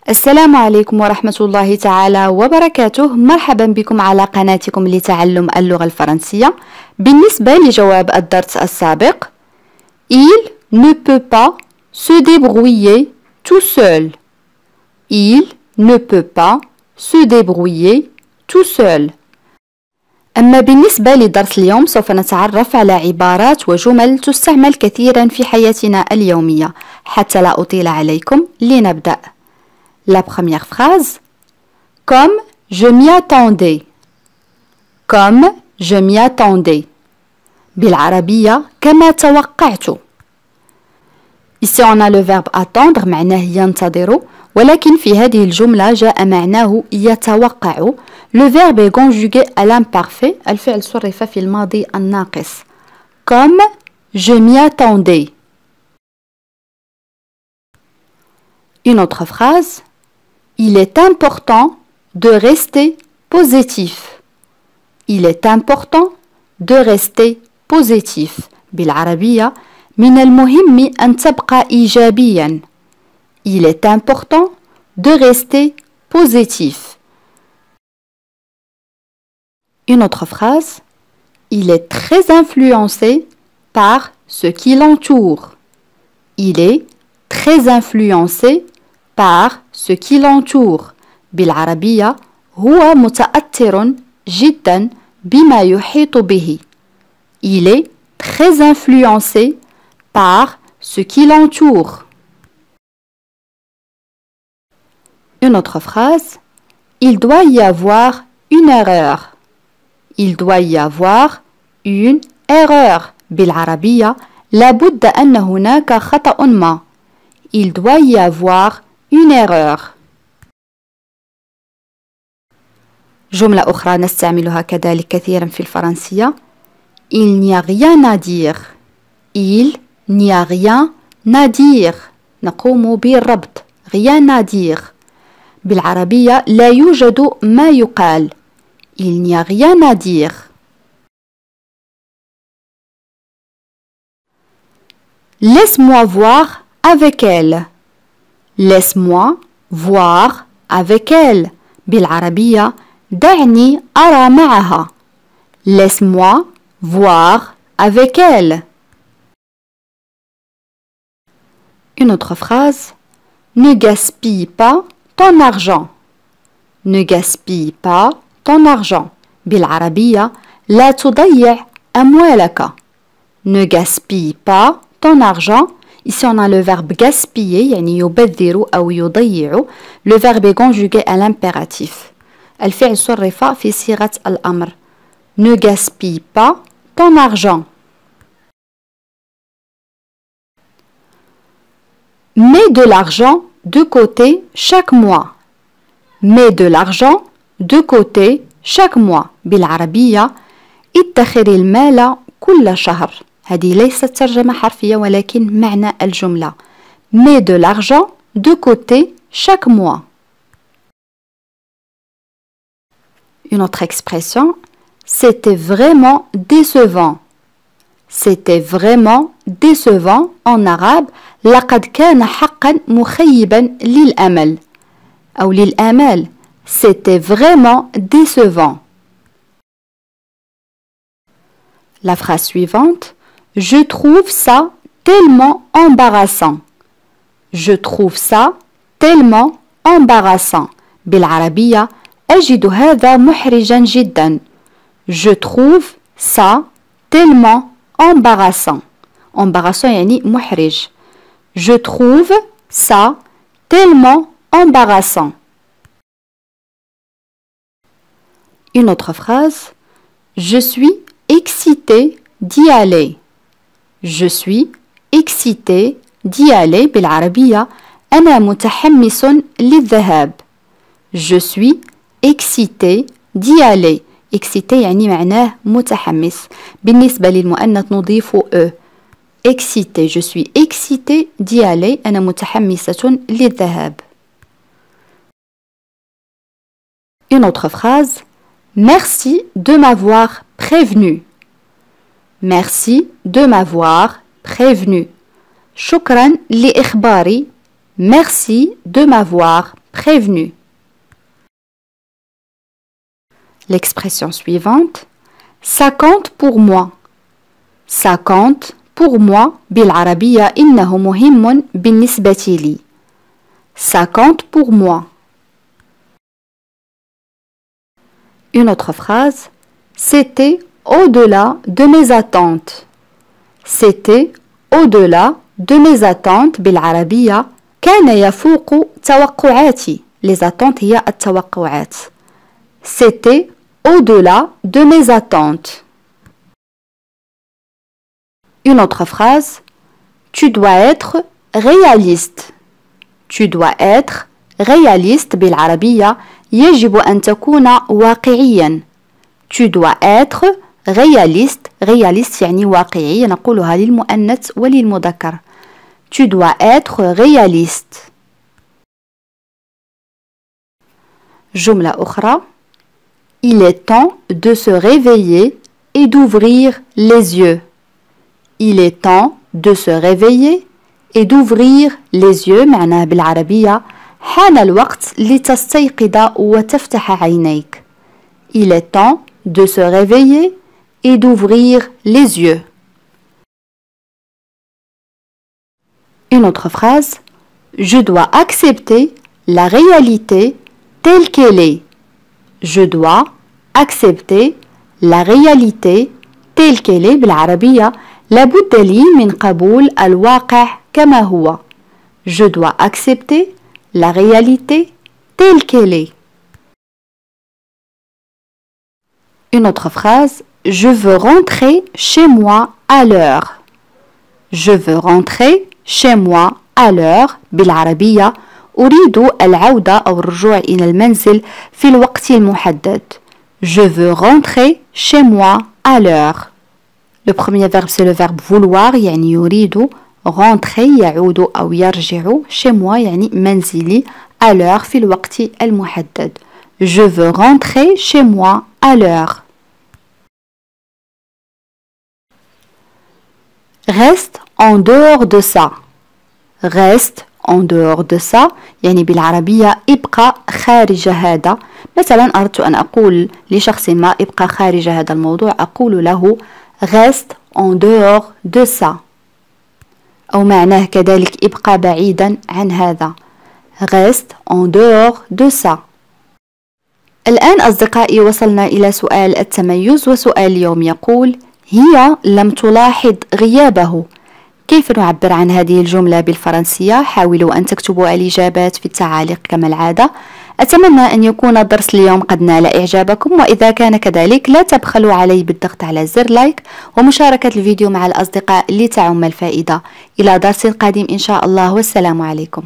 السلام عليكم ورحمة الله تعالى وبركاته. مرحبا بكم على قناتكم لتعلم اللغة الفرنسية. بالنسبة لجواب الدرس السابق، Il ne peut pas se débrouiller tout seul. Il ne peut pas se débrouiller tout seul. أما بالنسبة لدرس اليوم سوف نتعرف على عبارات وجمل تستعمل كثيرا في حياتنا اليومية. حتى لا أطيل عليكم لنبدأ. La première phrase, comme je m'y attendais. Comme je m'y attendais. بالعربية كما توقعت. Ici on a le verbe attendre معناه ينتظر، ولكن في هذه الجملة جاء معناه يتوقع. Le verbe est conjugué à l'imparfait. الفعل صرف في الماضي الناقص. Comme je m'y attendais. Une autre phrase. Il est important de rester positif. Il est important de rester positif. بالعربية من المهم أن تبقى إيجابيا. Il est important de rester positif. Une autre phrase. Il est très influencé par ce qui l'entoure. Il est très influencé par ce qui l'entoure. بالعربية هو متأثر جدا بما يحيط به. Il est très influencé par ce qui l'entoure. Une autre phrase. Il doit y avoir une erreur. Il doit y avoir une erreur. بالعربية لابد أن هناك خطأ ما. Il doit y avoir une erreur. جملة أخرى نستعملها كذلك كثيرا في الفرنسية. Il n'y a rien à dire. Il n'y a rien à dire. نقوم بالربط. Rien à dire. بالعربية لا يوجد ما يقال. Il n'y a rien à dire. Laisse-moi voir avec elle. Laisse-moi voir avec elle. بالعربية دعني أرى معها. Laisse-moi voir avec elle. Une autre phrase. Ne gaspille pas ton argent. Ne gaspille pas ton argent. بالعربية لا تضيع أموالك. Ne gaspille pas ton argent. Ici on a le verbe gaspiller يعني يبذر أو يضيع. Le verbe est conjugué à l'impératif. الفعل صرف في صيغة الأمر. Ne gaspille pas ton argent. Mets de l'argent de côté chaque mois. Mets de l'argent de côté chaque mois. بالعربية ادخر المال كل شهر. هذه ليست ترجمة حرفية ولكن معنى الجملة. Mets de l'argent de côté chaque mois. Une autre expression. C'était vraiment décevant. C'était vraiment décevant en arabe. لقد كان حقا مخيبا للأمل أو للآمال. C'était vraiment décevant. La phrase suivante. Je trouve ça tellement embarrassant. Je trouve ça tellement embarrassant. بالعربية أجد هذا محرجا جدا. Je trouve ça tellement embarrassant. Embarrassant يعني محرج. Je trouve ça tellement embarrassant. Une autre phrase. Je suis excitée d'y aller. Je suis excitée d'y aller. بالعربية أنا متحمس للذهاب. Je suis excitée d'y aller. excité يعني معناه متحمس. بالنسبة للمؤنث نضيف e. excité. Je suis excitée d'y aller. أنا متحمسة للذهاب. Une autre phrase. Merci de m'avoir prévenu. Merci de m'avoir prévenu. شكرا لإخباري. Merci de m'avoir prévenu. L'expression suivante, ça compte pour moi. Ça compte pour moi بالعربية إنه مهم بالنسبة لي. Ça compte pour moi. Une autre phrase, c'était au-delà de mes attentes. C'était au-delà de mes attentes بالعربية كان يفوق توقعاتي. Les attentes هي التوقعات. C'était au-delà de mes attentes. Une autre phrase, tu dois être réaliste. Tu dois être réaliste بالعربية يجب أن تكون واقعيا. Tu dois être réaliste. réaliste يعني واقعي نقولها للمؤنث وللمذكر. Tu dois être réaliste. جملة أخرى, il est temps de se réveiller et d'ouvrir les yeux. Il est temps de se réveiller et d'ouvrir les yeux. معناه بالعربية حان الوقت لتستيقظ وتفتح عينيك. Il est temps de se réveiller et d'ouvrir les yeux. Une autre phrase, je dois accepter la réalité telle qu'elle est. Je dois accepter la réalité telle qu'elle est بالعربية لابد لي من قبول الواقع كما هو. Je dois accepter la réalité telle qu'elle est. Une autre phrase, je veux rentrer chez moi à l'heure. Je veux rentrer chez moi à l'heure بالعربية أريد العودة أو الرجوع إلى المنزل في الوقت المحدد. Je veux rentrer chez moi à l'heure. Le premier verbe c'est le verbe vouloir يعني يريد. rentrer يعود أو يرجع. chez moi يعني منزلي. à l'heure في الوقت المحدد. Je veux rentrer chez moi à l'heure. Reste en dehors de ça. Reste en dehors de ça يعني بالعربية ابقى خارج هذا. مثلا أردت أن أقول لشخص ما ابقى خارج هذا الموضوع أقول له reste en dehors de ça. أو معناه كذلك ابقى بعيدا عن هذا. reste en dehors de ça. الآن أصدقائي وصلنا إلى سؤال التميز، وسؤال اليوم يقول هي لم تلاحظ غيابه. كيف نعبر عن هذه الجملة بالفرنسية؟ حاولوا أن تكتبوا الإجابات في التعاليق كما العادة. أتمنى أن يكون درس اليوم قد نال إعجابكم، وإذا كان كذلك لا تبخلوا علي بالضغط على زر لايك ومشاركة الفيديو مع الأصدقاء لتعم الفائدة. إلى درس قادم إن شاء الله، والسلام عليكم.